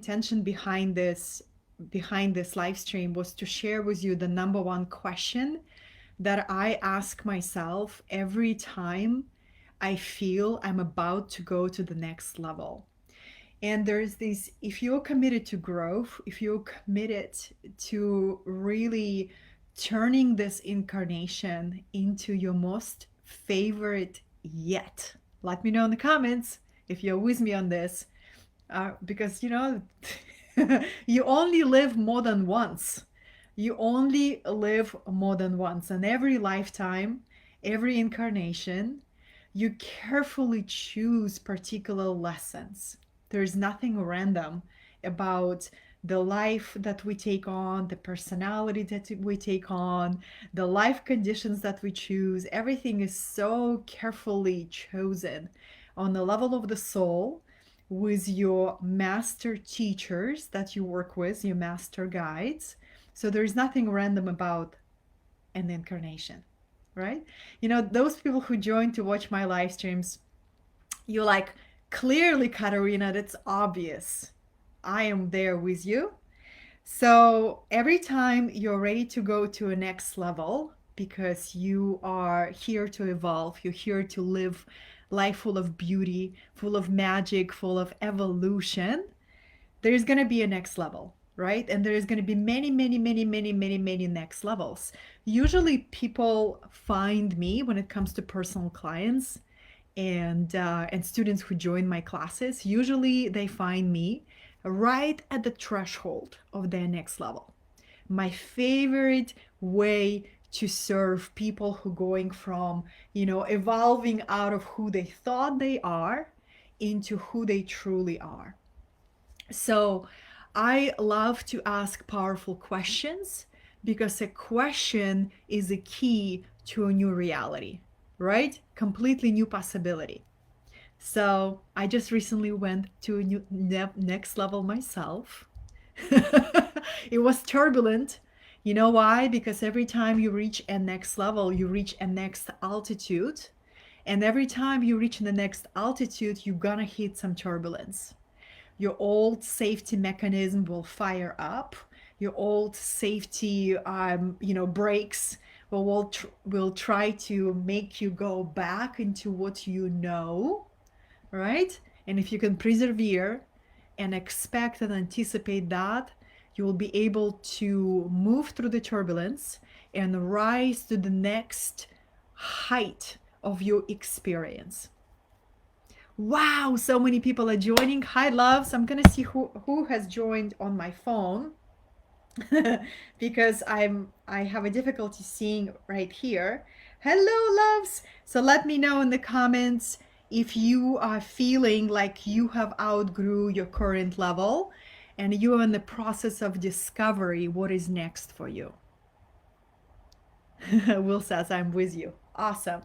intention behind this live stream was to share with you the number one question that I ask myself every time I feel I'm about to go to the next level. And there's this, if you're committed to growth, if you're committed to really turning this incarnation into your most favorite yet, let me know in the comments if you're with me on this. Because, you only live more than once. You only live more than once. And every lifetime, every incarnation, you carefully choose particular lessons. There's nothing random about the life that we take on, the personality that we take on, the life conditions that we choose. Everything is so carefully chosen on the level of the soul with your master teachers that you work with, your master guides. So there's nothing random about an incarnation, right? Those people who join to watch my live streams, you're like, clearly, Katerina, that's obvious. I am there with you. So every time you're ready to go to a next level, because you are here to evolve, you're here to live life full of beauty, full of magic, full of evolution, there's going to be a next level, right? And there's going to be many, many, many, many, many, many next levels. Usually people find me when it comes to personal clients and students who join my classes. Usually they find me right at the threshold of their next level. My favorite way to serve people who going from, evolving out of who they thought they are into who they truly are. So I love to ask powerful questions because a question is a key to a new reality, right? Completely new possibility. So I just recently went to a new next level myself. It was turbulent. You know why? Because every time you reach a next level, you reach a next altitude. And every time you reach the next altitude, you're gonna hit some turbulence. Your old safety mechanism will fire up. Your old safety, brakes will try to make you go back into what you know, right? And if you can persevere and expect and anticipate that, you will be able to move through the turbulence and rise to the next height of your experience. Wow, so many people are joining. Hi, loves. I'm gonna see who has joined on my phone because I have a difficulty seeing right here. Hello, loves. So let me know in the comments if you are feeling like you have outgrew your current level and you are in the process of discovery. What is next for you? Will says, I'm with you. Awesome.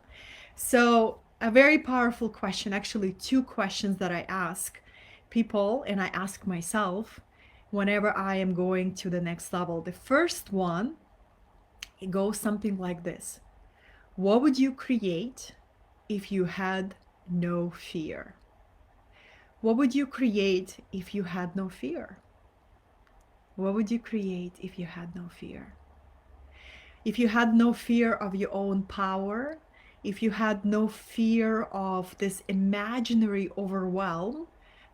So a very powerful question, actually two questions that I ask people and I ask myself whenever I am going to the next level. The first one, it goes something like this. What would you create if you had no fear? What would you create if you had no fear? What would you create if you had no fear? If you had no fear of your own power, if you had no fear of this imaginary overwhelm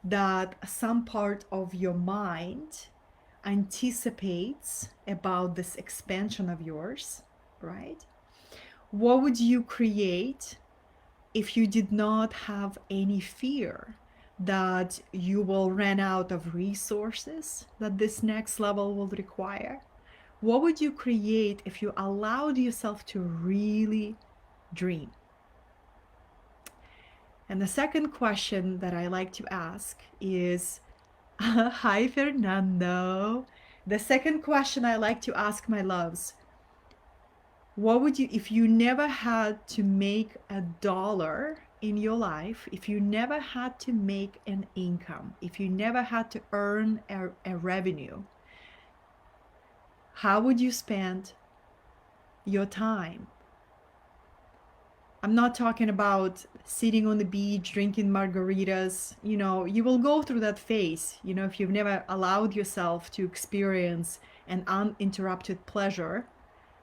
that some part of your mind anticipates about this expansion of yours, right? What would you create if you did not have any fear that you will run out of resources that this next level will require? What would you create if you allowed yourself to really dream? And the second question that I like to ask is, hi, Fernando. The second question I like to ask my loves, what would you, if you never had to make $1 in your life, if you never had to make an income, if you never had to earn a revenue, how would you spend your time? I'm not talking about sitting on the beach, drinking margaritas. You will go through that phase, if you've never allowed yourself to experience an uninterrupted pleasure,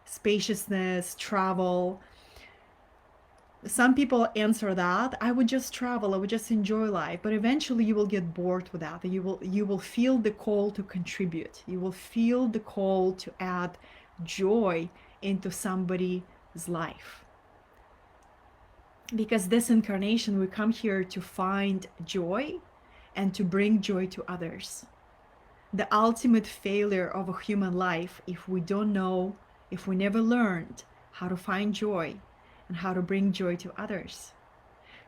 spaciousness, travel. Some people answer that, I would just travel, I would just enjoy life, but eventually you will get bored with that. You will feel the call to contribute. You will feel the call to add joy into somebody's life. Because this incarnation, we come here to find joy and to bring joy to others. The ultimate failure of a human life, if we don't know, if we never learned how to find joy and how to bring joy to others.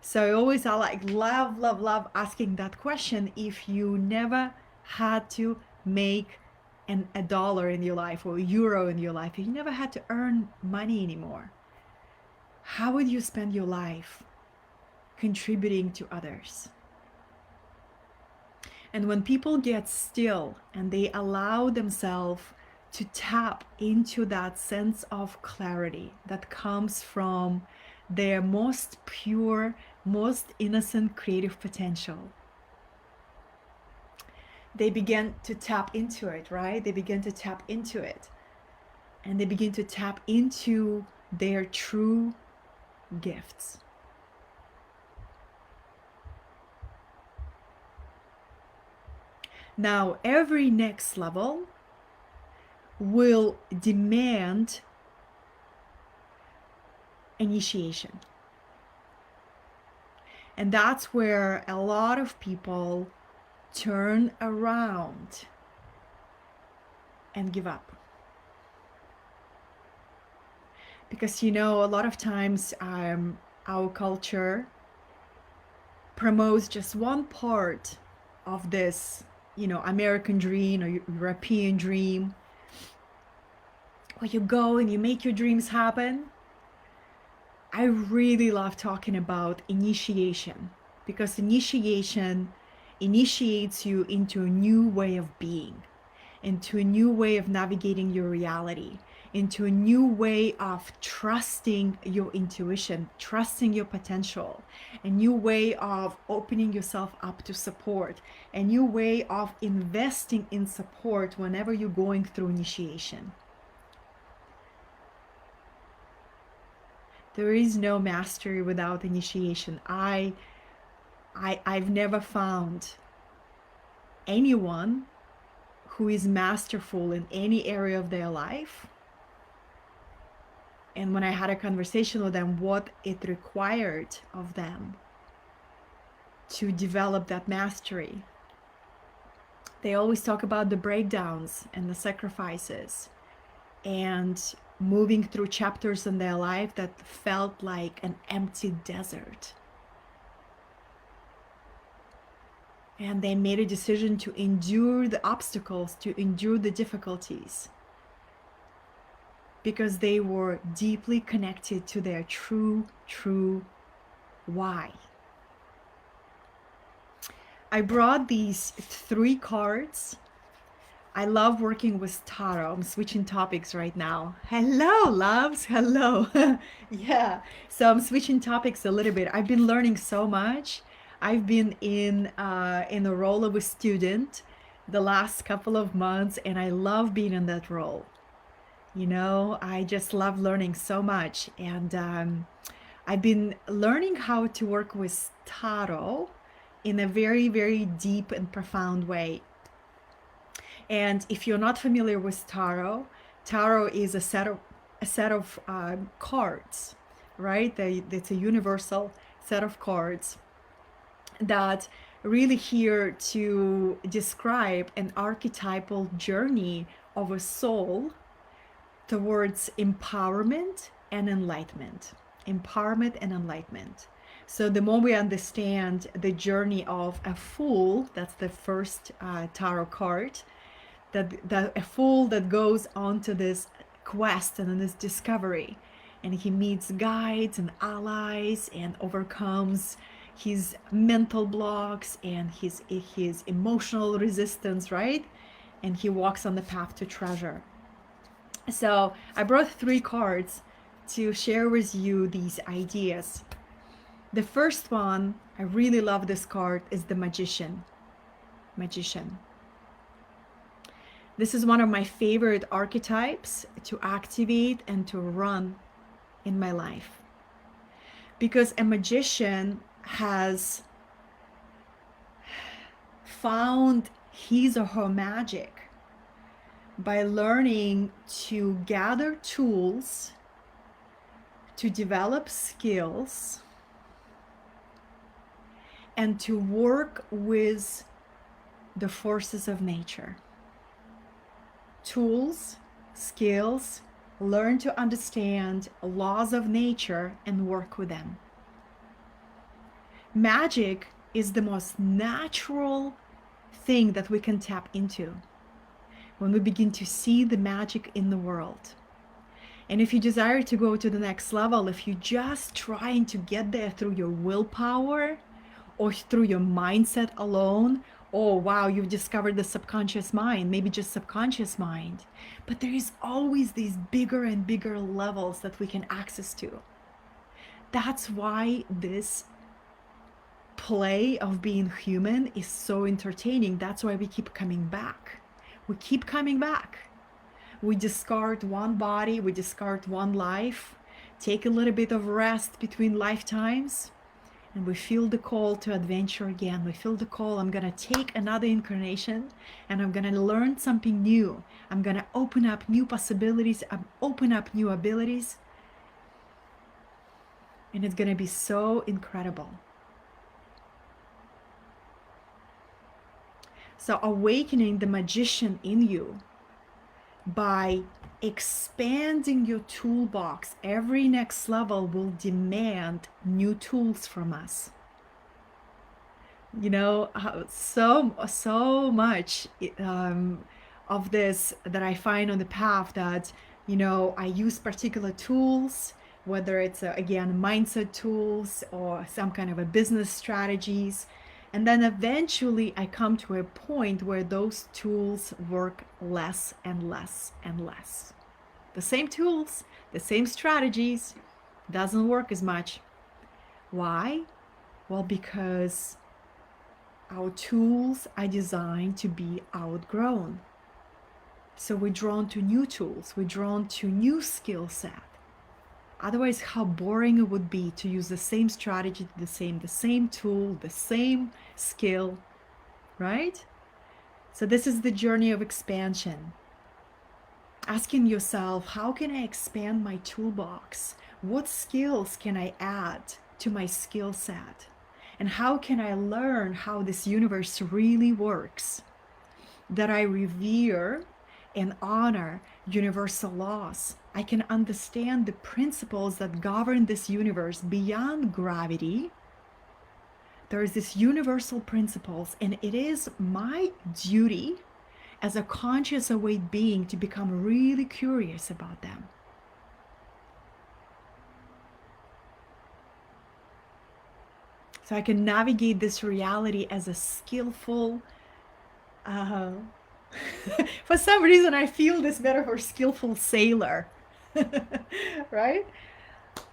So I love asking that question. If you never had to make a dollar in your life or a euro in your life, if you never had to earn money anymore, how would you spend your life contributing to others? And when people get still and they allow themselves to tap into that sense of clarity that comes from their most pure, most innocent creative potential, they begin to tap into it, right? They begin to tap into it. And they begin to tap into their true gifts. Now, every next level will demand initiation. And that's where a lot of people turn around and give up. Because, a lot of times our culture promotes just one part of this, American dream or European dream, where you go and you make your dreams happen. I really love talking about initiation, because initiation initiates you into a new way of being, into a new way of navigating your reality, into a new way of trusting your intuition, trusting your potential, a new way of opening yourself up to support, a new way of investing in support whenever you're going through initiation. There is no mastery without initiation. I've never found anyone who is masterful in any area of their life. And when I had a conversation with them, what it required of them to develop that mastery, they always talk about the breakdowns and the sacrifices and moving through chapters in their life that felt like an empty desert. And they made a decision to endure the obstacles, to endure the difficulties, because they were deeply connected to their true why. I brought these 3 cards. I love working with tarot. I'm switching topics right now. Hello, loves. Hello. Yeah. So I'm switching topics a little bit. I've been learning so much. I've been in the role of a student the last couple of months, and I love being in that role. I just love learning so much. And I've been learning how to work with tarot in a very, very deep and profound way. And if you're not familiar with tarot is a set of cards, right? It's a universal set of cards that really here to describe an archetypal journey of a soul towards empowerment and enlightenment. Empowerment and enlightenment. So the more we understand the journey of a fool, that's the first tarot card, that a fool that goes onto this quest and this discovery, and he meets guides and allies and overcomes his mental blocks and his emotional resistance, right? And he walks on the path to treasure. So I brought 3 cards to share with you these ideas. The first one, I really love this card, is the Magician. Magician. This is one of my favorite archetypes to activate and to run in my life. Because a magician has found his or her magic by learning to gather tools, to develop skills, and to work with the forces of nature. Tools, skills, learn to understand laws of nature and work with them. Magic is the most natural thing that we can tap into when we begin to see the magic in the world. And if you desire to go to the next level, if you're just trying to get there through your willpower or through your mindset alone, oh wow, you've discovered the subconscious mind, maybe just subconscious mind. But there is always these bigger and bigger levels that we can access to. That's why this play of being human is so entertaining. That's why we keep coming back. We keep coming back. We discard one body, we discard one life, take a little bit of rest between lifetimes, and we feel the call to adventure again. We feel the call, I'm gonna take another incarnation and I'm gonna learn something new. I'm gonna open up new possibilities, open up new abilities. And it's gonna be so incredible. So awakening the magician in you by expanding your toolbox. Every next level will demand new tools from us. You know, so much of this that I find on the path, that, you know, I use particular tools, whether it's again mindset tools or some kind of a business strategies, and then eventually I come to a point where those tools work less and less and less. The same tools, the same strategies, doesn't work as much. Why? Well, because our tools are designed to be outgrown. So we're drawn to new tools, we're drawn to new skill set. Otherwise, how boring it would be to use the same strategy, the same tool, the same skill, right? So this is the journey of expansion. Asking yourself, how can I expand my toolbox? What skills can I add to my skill set? And how can I learn how this universe really works? That I revere and honor universal laws. I can understand the principles that govern this universe beyond gravity. There is this universal principles, and it is my duty as a conscious awake being to become really curious about them. So I can navigate this reality as a skillful for some reason I feel this better for skillful sailor. Right?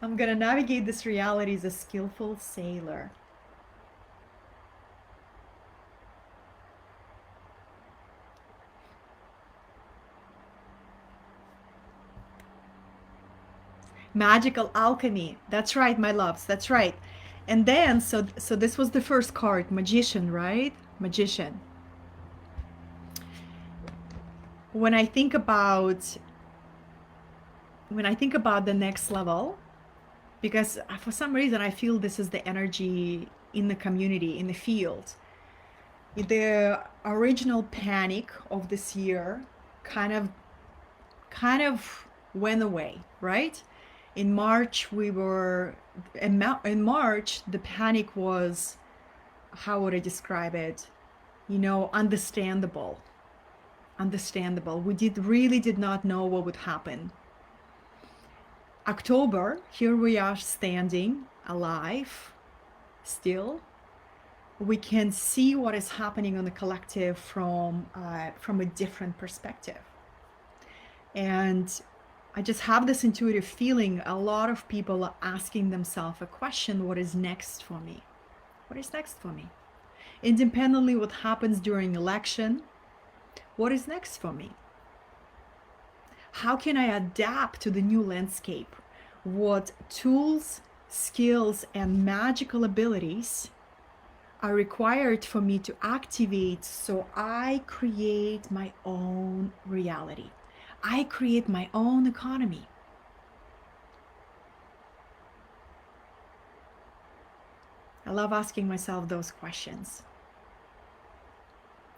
I'm gonna navigate this reality as a skillful sailor. Magical alchemy. That's right, my loves. That's right. And then, so this was the first card, magician, right? Magician. When I think about the next level, because for some reason I feel this is the energy in the community, in the field. The original panic of this year kind of went away, right? In March the panic was, how would I describe it? You know, understandable. We really did not know what would happen. October, here we are standing alive still. We can see what is happening on the collective from a different perspective. And I just have this intuitive feeling a lot of people are asking themselves a question: what is next for me? What is next for me? Independently what happens during election, what is next for me? How can I adapt to the new landscape? What tools, skills, and magical abilities are required for me to activate so I create my own reality? I create my own economy. I love asking myself those questions.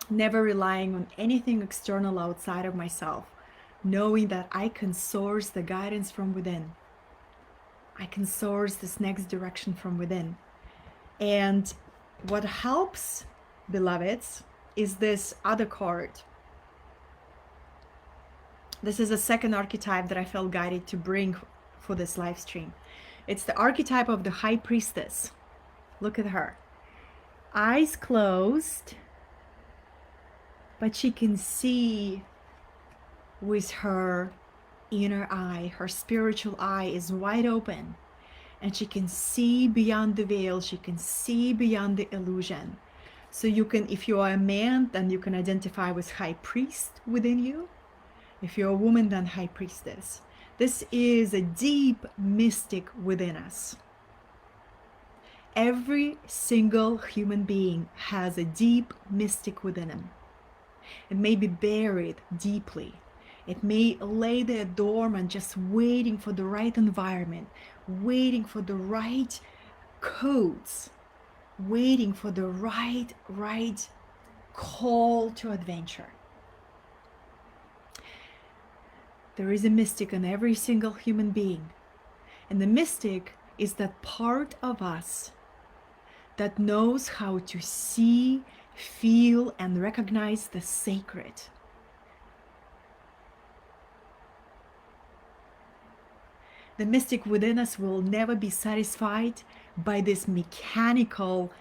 Never relying on anything external outside of myself, knowing that I can source the guidance from within. I can source this next direction from within. And what helps, beloveds, is this other card. This is a second archetype that I felt guided to bring for this live stream. It's the archetype of the High Priestess. Look at her. Eyes closed, but she can see with her inner eye. Her spiritual eye is wide open, and she can see beyond the veil. She can see beyond the illusion. So you can, if you are a man, then you can identify with High Priest within you. If you're a woman, then High Priestess. This is a deep mystic within us. Every single human being has a deep mystic within him. It may be buried deeply. It may lay there dormant, just waiting for the right environment, waiting for the right codes, waiting for the right call to adventure. There is a mystic in every single human being. And the mystic is that part of us that knows how to see, feel, and recognize the sacred. The mystic within us will never be satisfied by this mechanical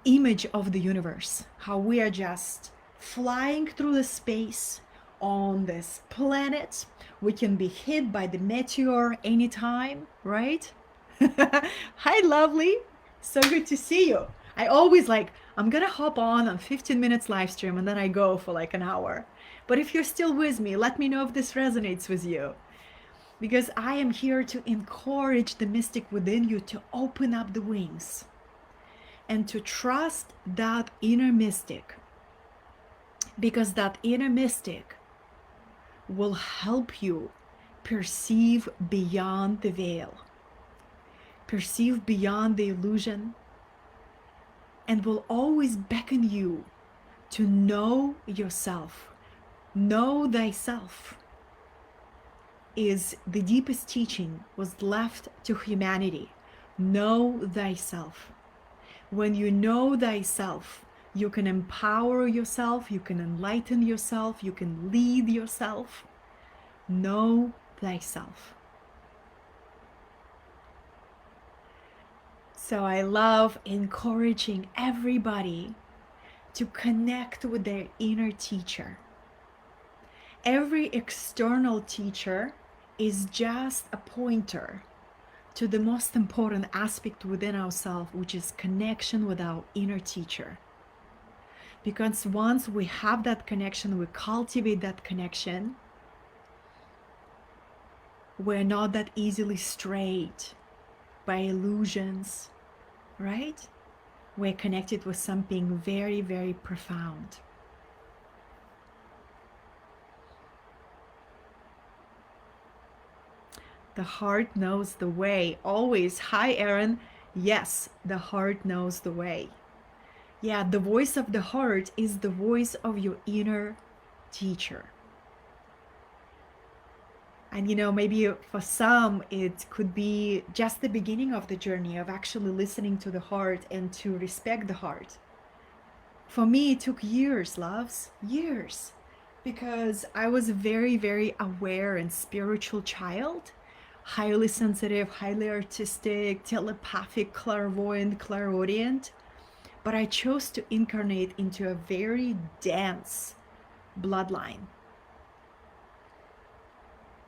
image of the universe, how we are just flying through the space on this planet. We can be hit by the meteor anytime, right? Hi, lovely. So good to see you. I always I'm gonna hop on 15 minutes live stream and then I go for like an hour. But if you're still with me, let me know if this resonates with you. Because I am here to encourage the mystic within you to open up the wings and to trust that inner mystic. Because that inner mystic will help you perceive beyond the veil, perceive beyond the illusion, and will always beckon you to know yourself. Know thyself is the deepest teaching was left to humanity. Know thyself. When you know thyself, you can empower yourself, you can enlighten yourself, you can lead yourself. Know thyself. So I love encouraging everybody to connect with their inner teacher. Every external teacher is just a pointer to the most important aspect within ourselves, which is connection with our inner teacher. Because once we have that connection, we cultivate that connection, we're not that easily strayed by illusions, right? We're connected with something very, very profound. The heart knows the way. Always. Hi, Aaron. Yes, the heart knows the way. Yeah, the voice of the heart is the voice of your inner teacher. And maybe for some, it could be just the beginning of the journey of actually listening to the heart and to respect the heart. For me, it took years, loves, years, because I was a very, very aware and spiritual child, highly sensitive, highly artistic, telepathic, clairvoyant, clairaudient. But I chose to incarnate into a very dense bloodline.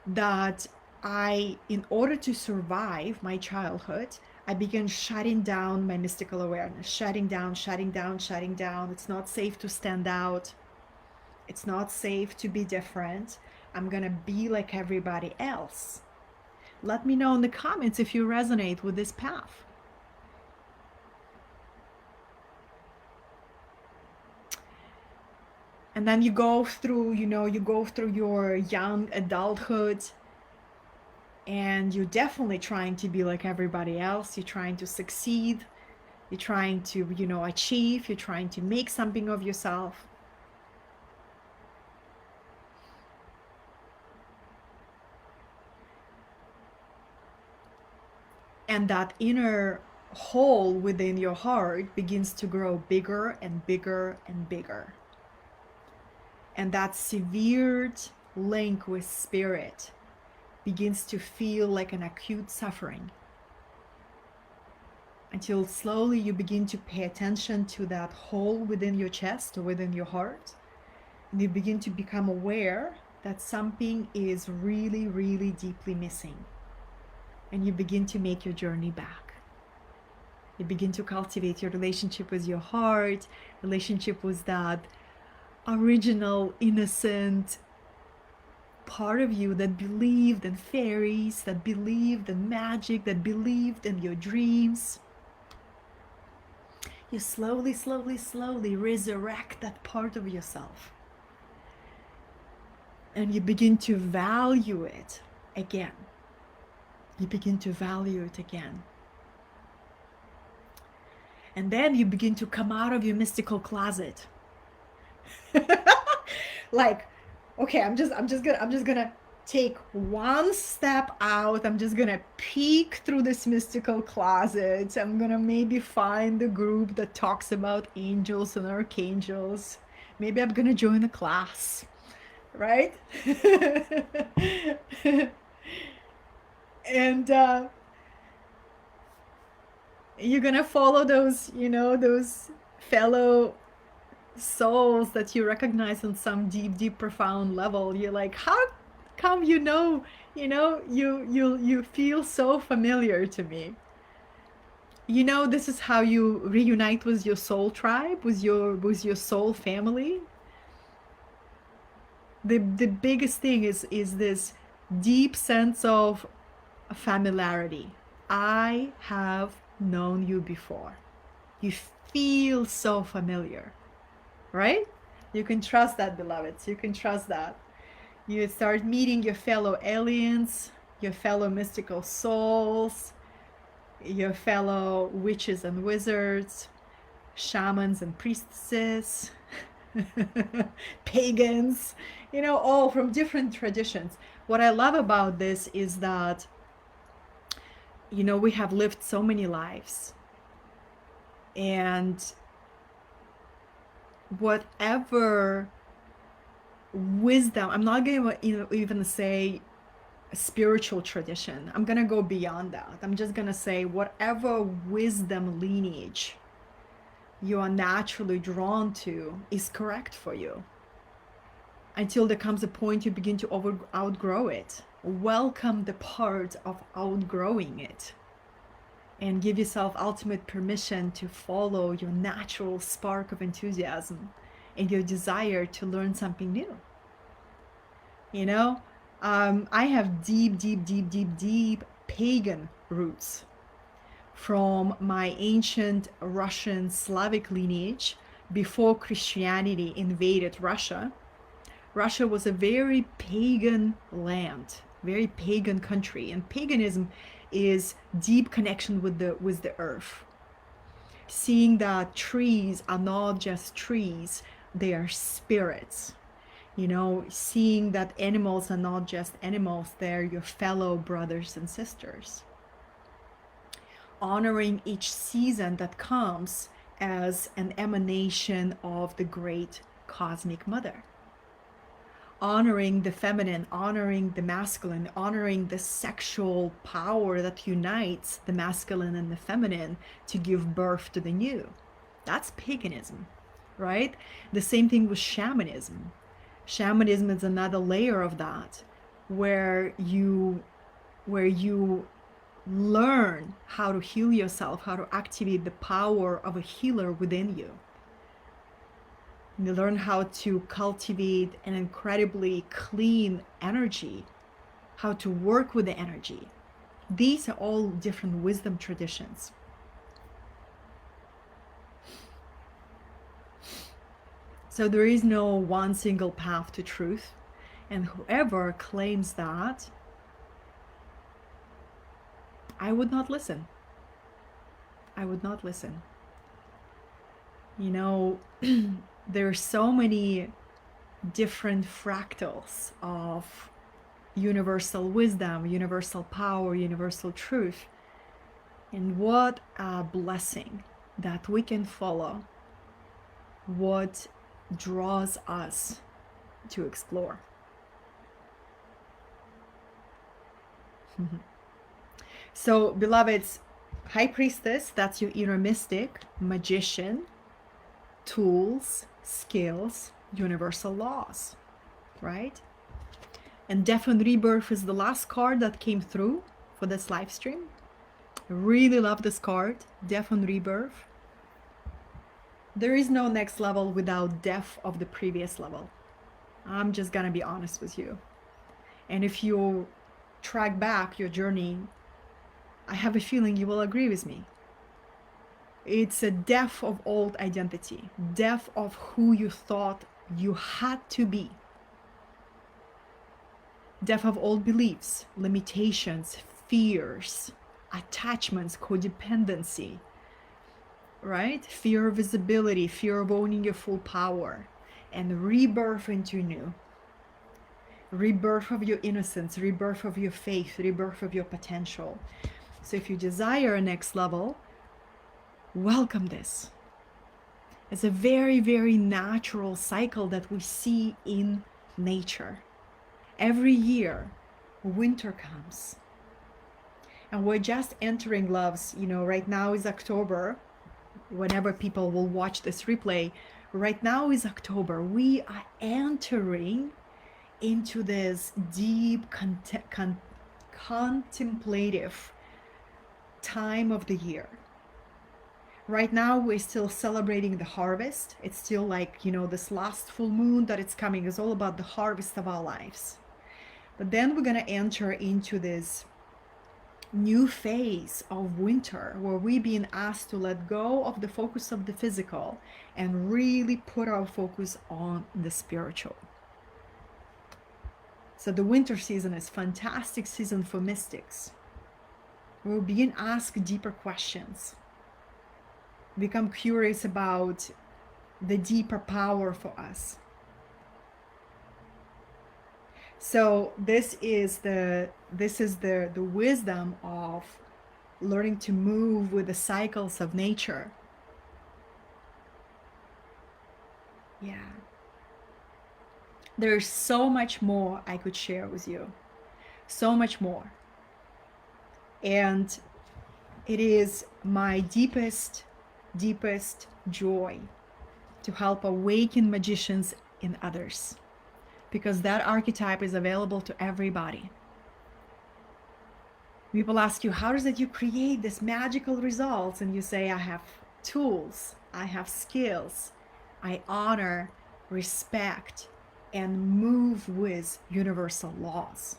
that in order to survive my childhood, I began shutting down my mystical awareness, shutting down, shutting down, shutting down. It's not safe to stand out. It's not safe to be different. I'm going to be like everybody else. Let me know in the comments if you resonate with this path. And then you go through, you go through your young adulthood, and you're definitely trying to be like everybody else. You're trying to succeed. You're trying to, achieve. You're trying to make something of yourself. And that inner hole within your heart begins to grow bigger and bigger and bigger. And that severed link with spirit begins to feel like an acute suffering, until slowly you begin to pay attention to that hole within your chest or within your heart, and you begin to become aware that something is really, really deeply missing, and you begin to make your journey back. You begin to cultivate your relationship with your heart, relationship with that original, innocent part of you that believed in fairies, that believed in magic, that believed in your dreams. You slowly, slowly, slowly resurrect that part of yourself. And you begin to value it again. You begin to value it again. And then you begin to come out of your mystical closet. Like, okay, I'm just gonna take one step out. I'm just gonna peek through this mystical closet. I'm gonna maybe find the group that talks about angels and archangels. Maybe I'm gonna join a class, right? And you're gonna follow those, those fellow souls that you recognize on some deep, deep, profound level. You're like, how come you feel so familiar to me? This is how you reunite with your soul tribe, with your soul family. The biggest thing is this deep sense of familiarity. I have known you before. You feel so familiar. Right? You can trust that, beloveds. You can trust that. You start meeting your fellow aliens, your fellow mystical souls, your fellow witches and wizards, shamans and priestesses, pagans, all from different traditions. What I love about this is that, we have lived so many lives. And whatever wisdom, I'm not going to even say spiritual tradition. I'm going to go beyond that. I'm just going to say whatever wisdom lineage you are naturally drawn to is correct for you, until there comes a point you begin to outgrow it. Welcome the part of outgrowing it, and give yourself ultimate permission to follow your natural spark of enthusiasm and your desire to learn something new. I have deep, deep, deep, deep, deep pagan roots from my ancient Russian Slavic lineage before Christianity invaded Russia. Russia was a very pagan land, very pagan country, and paganism is deep connection with the earth. Seeing that trees are not just trees, they are spirits. Seeing that animals are not just animals, they're your fellow brothers and sisters. Honoring each season that comes as an emanation of the great cosmic mother. Honoring the feminine, honoring the masculine, honoring the sexual power that unites the masculine and the feminine to give birth to the new. That's paganism, right? The same thing with shamanism. Shamanism is another layer of that, where you learn how to heal yourself, how to activate the power of a healer within you. You learn how to cultivate an incredibly clean energy, how to work with the energy. These are all different wisdom traditions. So there is no one single path to truth, and whoever claims that, I would not listen. I would not listen. You know, there are so many different fractals of universal wisdom, universal power, universal truth. And what a blessing that we can follow what draws us to explore. So, beloveds, High Priestess, that's your inner mystic, magician, tools, skills, universal laws, right? And Death and Rebirth is the last card that came through for this live stream. I really love this card, Death and Rebirth. There is no next level without death of the previous level. I'm just gonna be honest with you. And if you track back your journey, I have a feeling you will agree with me. It's a death of old identity, death of who you thought you had to be. Death of old beliefs, limitations, fears, attachments, codependency, right? Fear of visibility, fear of owning your full power, and rebirth into new. Rebirth of your innocence, rebirth of your faith, rebirth of your potential. So if you desire a next level, welcome this. It's a very, very natural cycle that we see in nature. Every year, winter comes. And we're just entering, loves, you know, right now is October. Whenever people will watch this replay, right now is October. We are entering into this deep contemplative time of the year. Right now we're still celebrating the harvest. It's still like, you know, this last full moon that it's coming is all about the harvest of our lives. But then we're going to enter into this new phase of winter where we're being asked to let go of the focus of the physical and really put our focus on the spiritual. So the winter season is a fantastic season for mystics. We're being asked deeper questions. Become curious about the deeper power for us. So this is the wisdom of learning to move with the cycles of nature. Yeah. There's so much more I could share with you. So much more. And it is my deepest joy to help awaken magicians in others, because that archetype is available to everybody. People ask you, how does it you create this magical results? And you say, I have tools, I have skills, I honor, respect, and move with universal laws.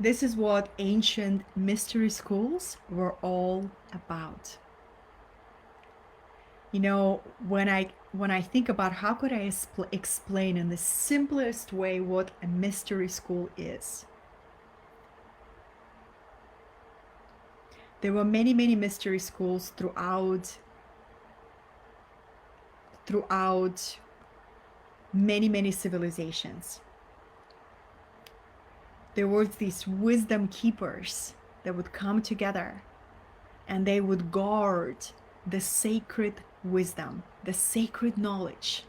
This is what ancient mystery schools were all about. You know, when I think about how could I explain in the simplest way what a mystery school is. There were many mystery schools throughout many civilizations. There were these wisdom keepers that would come together and they would guard the sacred wisdom, the sacred knowledge.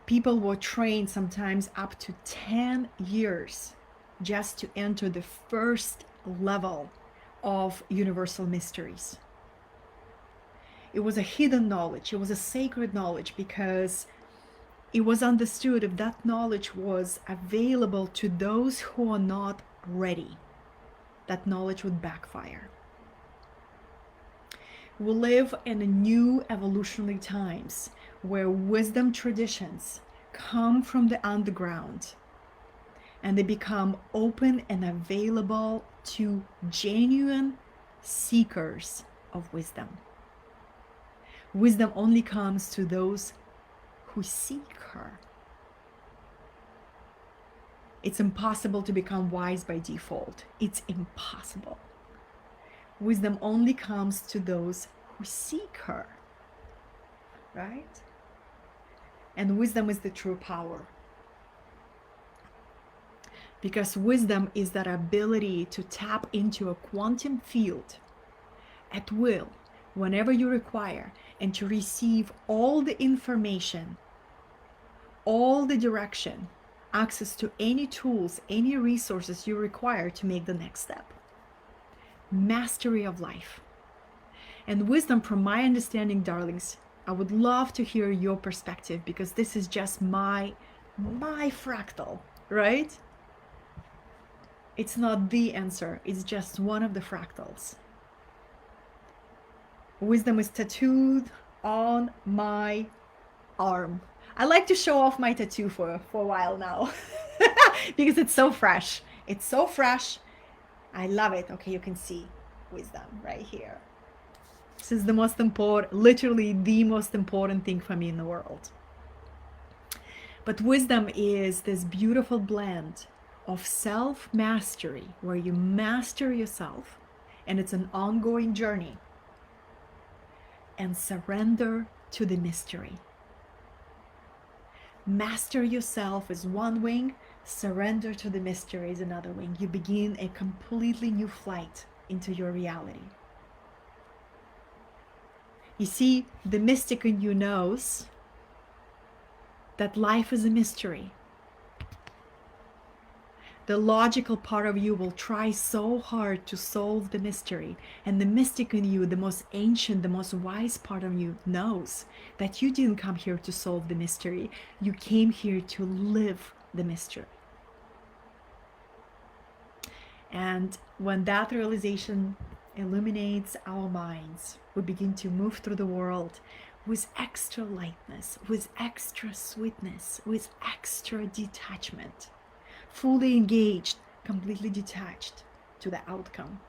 People were trained sometimes up to 10 years just to enter the first level of universal mysteries. It was a hidden knowledge. It was a sacred knowledge because it was understood if that knowledge was available to those who are not ready, that knowledge would backfire. We live in a new evolutionary times where wisdom traditions come from the underground and they become open and available to genuine seekers of wisdom. Wisdom only comes to those who seek her. It's impossible to become wise by default. It's impossible. Wisdom only comes to those who seek her, right? And wisdom is the true power. Because wisdom is that ability to tap into a quantum field at will, whenever you require, and to receive all the information, all the direction, access to any tools, any resources you require to make the next step. Mastery of life. And wisdom, from my understanding, darlings, I would love to hear your perspective, because this is just my fractal, right? It's not the answer, it's just one of the fractals. Wisdom is tattooed on my arm. I like to show off my tattoo for a while now because it's so fresh. It's so fresh. I love it. Okay, you can see wisdom right here. This is the most important, literally the most important thing for me in the world. But wisdom is this beautiful blend of self-mastery, where you master yourself, and it's an ongoing journey, and surrender to the mystery. Master yourself is one wing, surrender to the mystery is another wing. You begin a completely new flight into your reality. You see, the mystic in you knows that life is a mystery. The logical part of you will try so hard to solve the mystery. And the mystic in you, the most ancient, the most wise part of you, knows that you didn't come here to solve the mystery. You came here to live the mystery. And when that realization illuminates our minds, we begin to move through the world with extra lightness, with extra sweetness, with extra detachment. Fully engaged, completely detached to the outcome.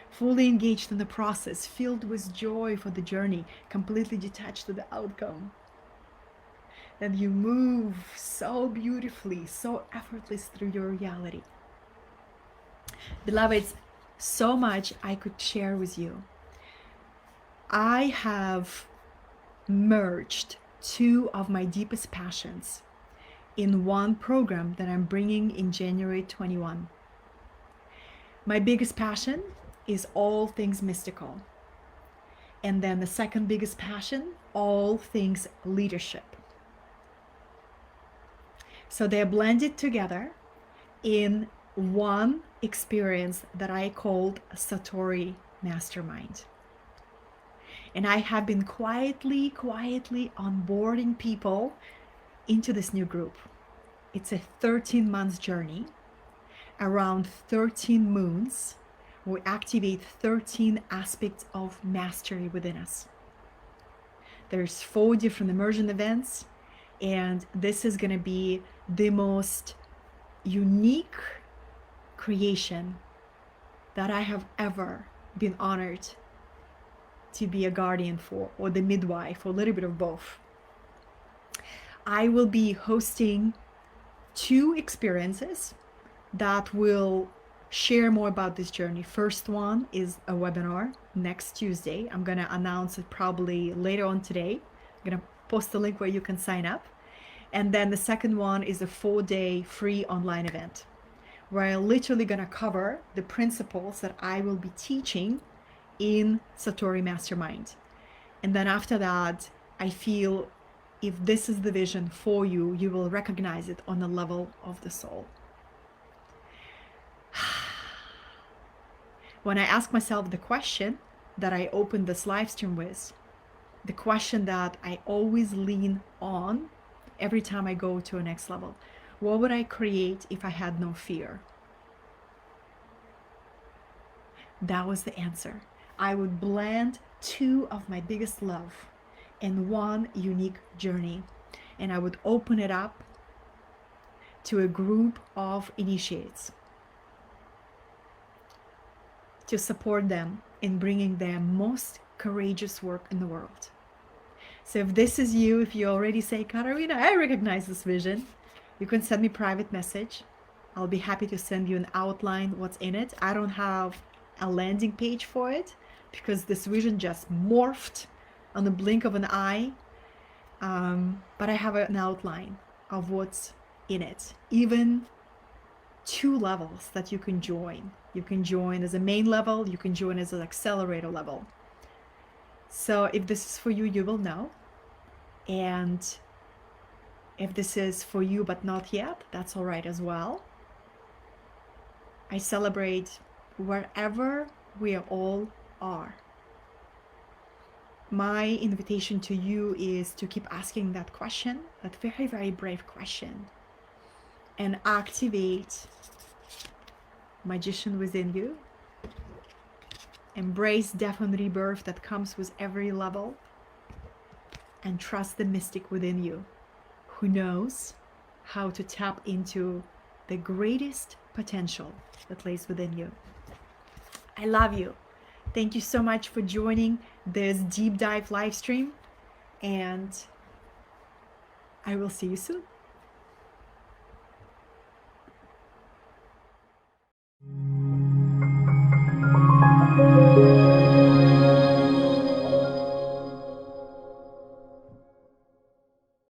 Fully engaged in the process, filled with joy for the journey, completely detached to the outcome. And you move so beautifully, so effortless through your reality. Beloveds, so much I could share with you. I have merged two of my deepest passions in one program that I'm bringing in January 21. My biggest passion is all things mystical. And then the second biggest passion, all things leadership. So they're blended together in one experience that I called Satori Mastermind. And I have been quietly onboarding people into this new group. It's a 13-month journey, around 13 moons. We activate 13 aspects of mastery within us. There's 4 different immersion events, and this is going to be the most unique creation that I have ever been honored to be a guardian for, or the midwife, or a little bit of both. I will be hosting 2 experiences that will share more about this journey. First one is a webinar next Tuesday. I'm going to announce it probably later on today. I'm going to post a link where you can sign up. And then the second one is a 4-day free online event where I'm literally going to cover the principles that I will be teaching in Satori Mastermind. And then after that, I feel if this is the vision for you, you will recognize it on the level of the soul. When I ask myself the question that I opened this live stream with, the question that I always lean on every time I go to a next level? What would I create if I had no fear? That was the answer. I would blend two of my biggest love in one unique journey, and I would open it up to a group of initiates to support them in bringing their most courageous work in the world. So if this is you, if you already say, Katerina, I recognize this vision, you can send me private message. I'll be happy to send you an outline, what's in it. I don't have a landing page for it because this vision just morphed on the blink of an eye. But I have an outline of what's in it. Even 2 levels that you can join. You can join as a main level, you can join as an accelerator level. So if this is for you, you will know. And if this is for you but not yet, that's all right as well. I celebrate wherever we all are. My invitation to you is to keep asking that question, that very, very brave question, and activate magician within you. Embrace death and rebirth that comes with every level, and trust the mystic within you who knows how to tap into the greatest potential that lays within you. I love you. Thank you so much for joining this deep dive live stream, and I will see you soon.